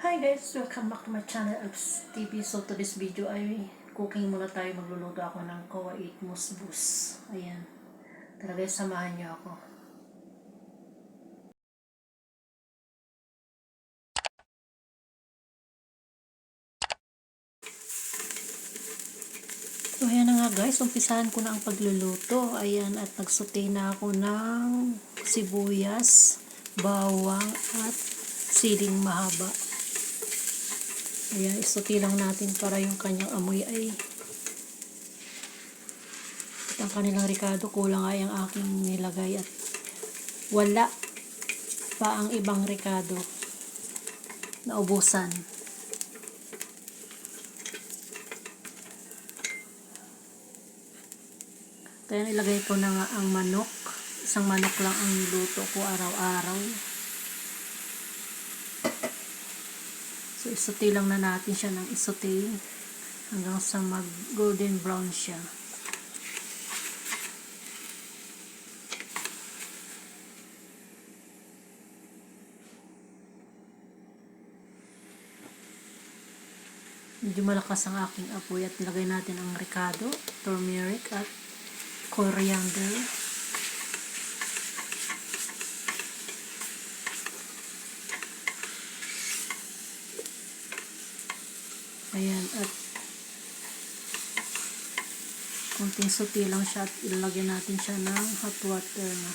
Hi guys, welcome back to my channel Alps TV. So to this video ay cooking muna tayo. Magluluto ako ng kawait musbus. Ayan. Tara guys, samahan niyo ako. So ayan na nga guys, umpisahan ko na ang pagluluto. Ayan, at nagsaute na ako ng sibuyas, bawang at siling mahaba. Ayan, isuti lang natin para yung kanyang amoy ay at ang kanilang ricado. Kulang ay ang aking nilagay at wala pa ang ibang ricado. Naubusan. Kaya nilagay ko na nga ang manok. Isang manok lang ang niluto ko araw-araw. So, isuti lang na natin siya ng isuti hanggang sa mag golden brown siya. Medyo malakas ang aking apoy at nilagay natin ang ricado, turmeric at coriander. Ayan, at kunting suti lang siya at ilalagay natin siya ng hot water na.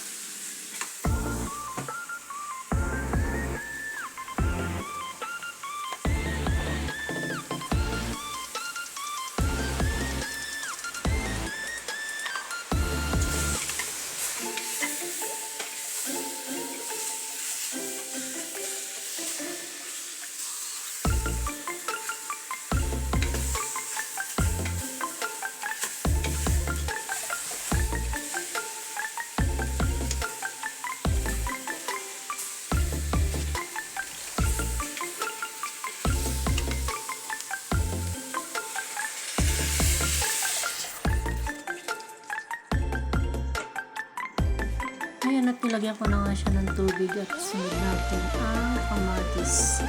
Ayan, at nilagyan ko na nga siya ng tubig at sunod natin ang kamatis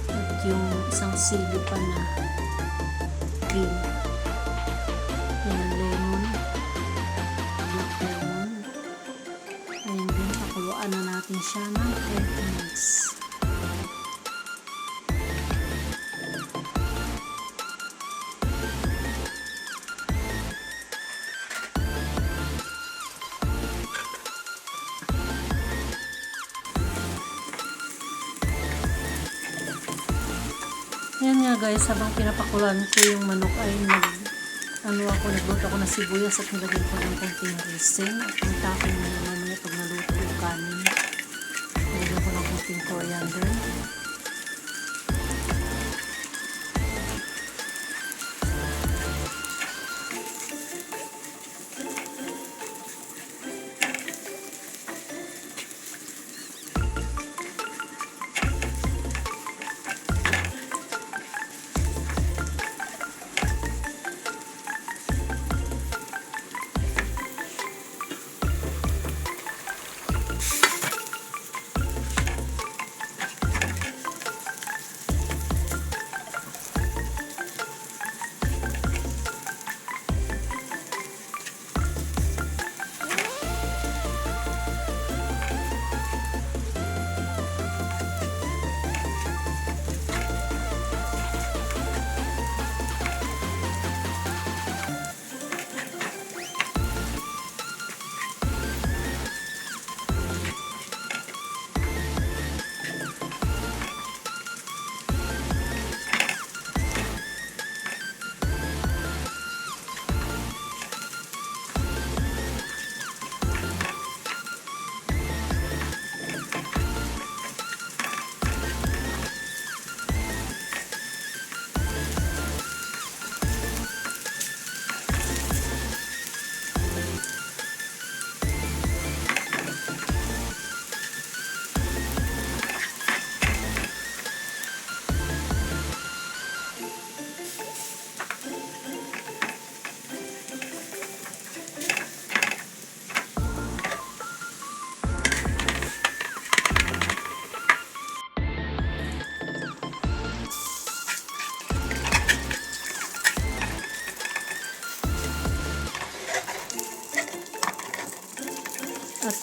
at yung isang sili pa na green. Ayan, lemon, black lemon. Ayan din, pakuluan na natin siya ng 10 minutes. Ayan nga guys, habang pinapakuluan ko yung manok ay nagluto ako ng sibuyas at nilagyan ko ng konting resin at ang tapin mo naman mamaya pag naluto yung kanin. Nilagyan ko ng konting coriander.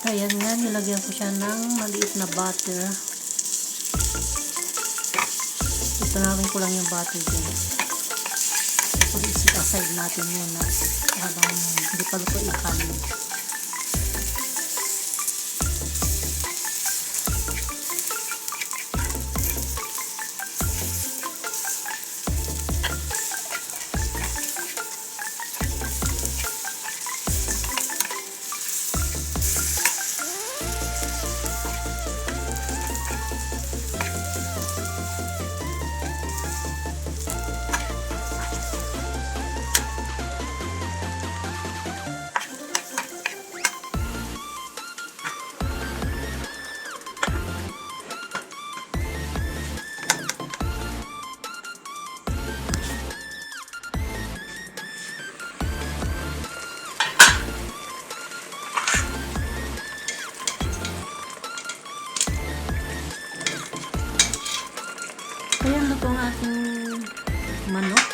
Ayan nga, nilagyan ko siya ng maliit na butter. Itanawin ko lang yung butter dyan. So, i-set aside natin muna habang hindi pa luto yung kanin. Ayan, luto ang ating manok.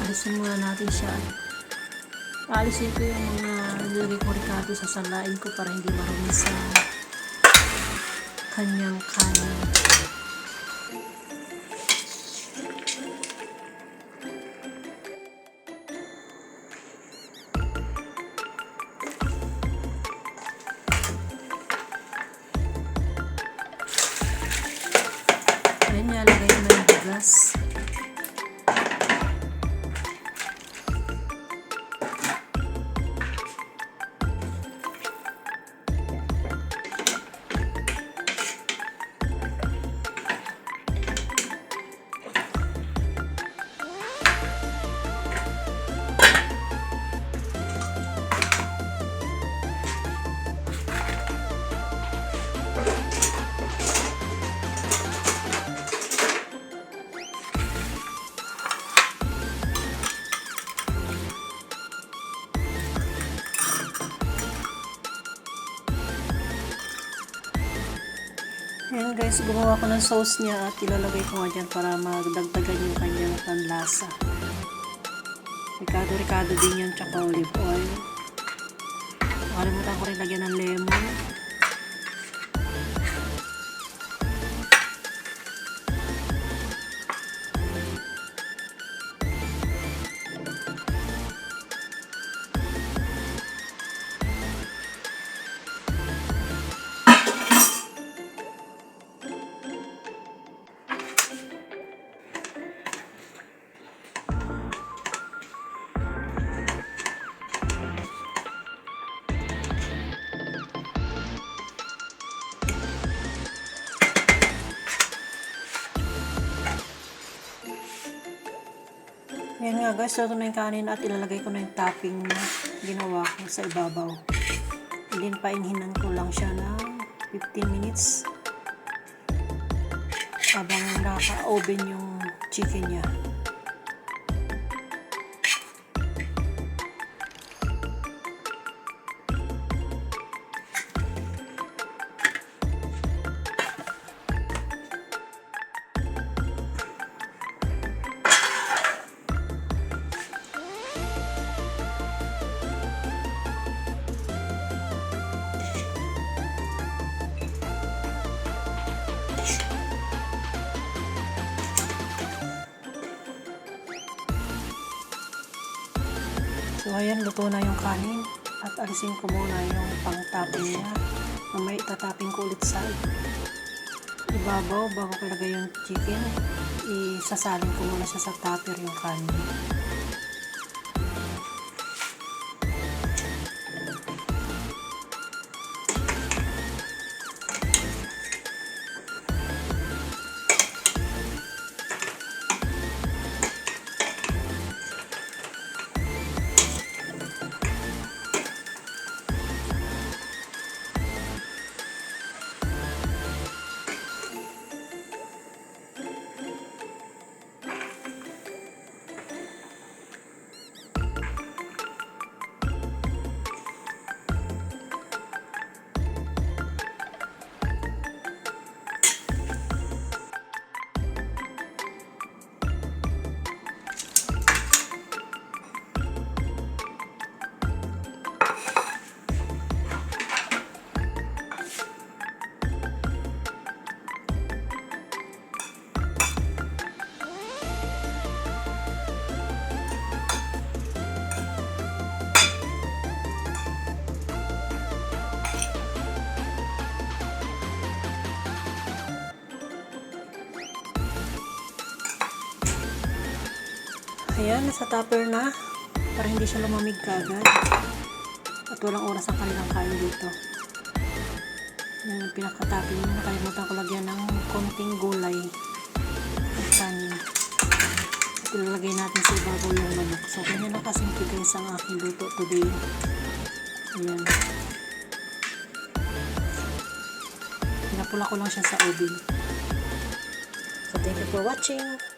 Alisin muna natin siya. Alisin ko yung mga nilagay ko ricado sa salain ko para hindi marumi sa kanyang kanin. Ayan, nilagay ko na yung bigas. Ayan guys, gumawa ko ng sauce niya at ilalagay ko nga dyan para magdagdagan yung kanyang panlasa. Ricado din yan, tsaka olive oil. Nakalimutan ko rin lagyan ng lemon. Ayan nga guys, luto na yung kanin at ilalagay ko na yung topping na ginawa ko sa ibabaw. And then painhinan ko lang siya ng 15 minutes habang naka-oven yung chicken niya. So ayan, luto na yung kanin at alisin ko muna yung pang-topping niya. Mamaya itatapping ko ulit sa ibabaw bago ko lagay yung chicken. Isasalin ko muna siya sa topper yung kanin. Ayan, nasa tupper na. Para hindi siya lumamig kaagad. At walang oras ang kanilang kain dito. Yan ang pinakatapin mo. Nakalimutan ko lagyan ng konting gulay at kanin. At ilalagay natin sa ibabaw yung manok. So, ganyan lang kasimple guys ang aking luto today. Ayan. Pinapula ko lang siya sa oven. So, thank you for watching.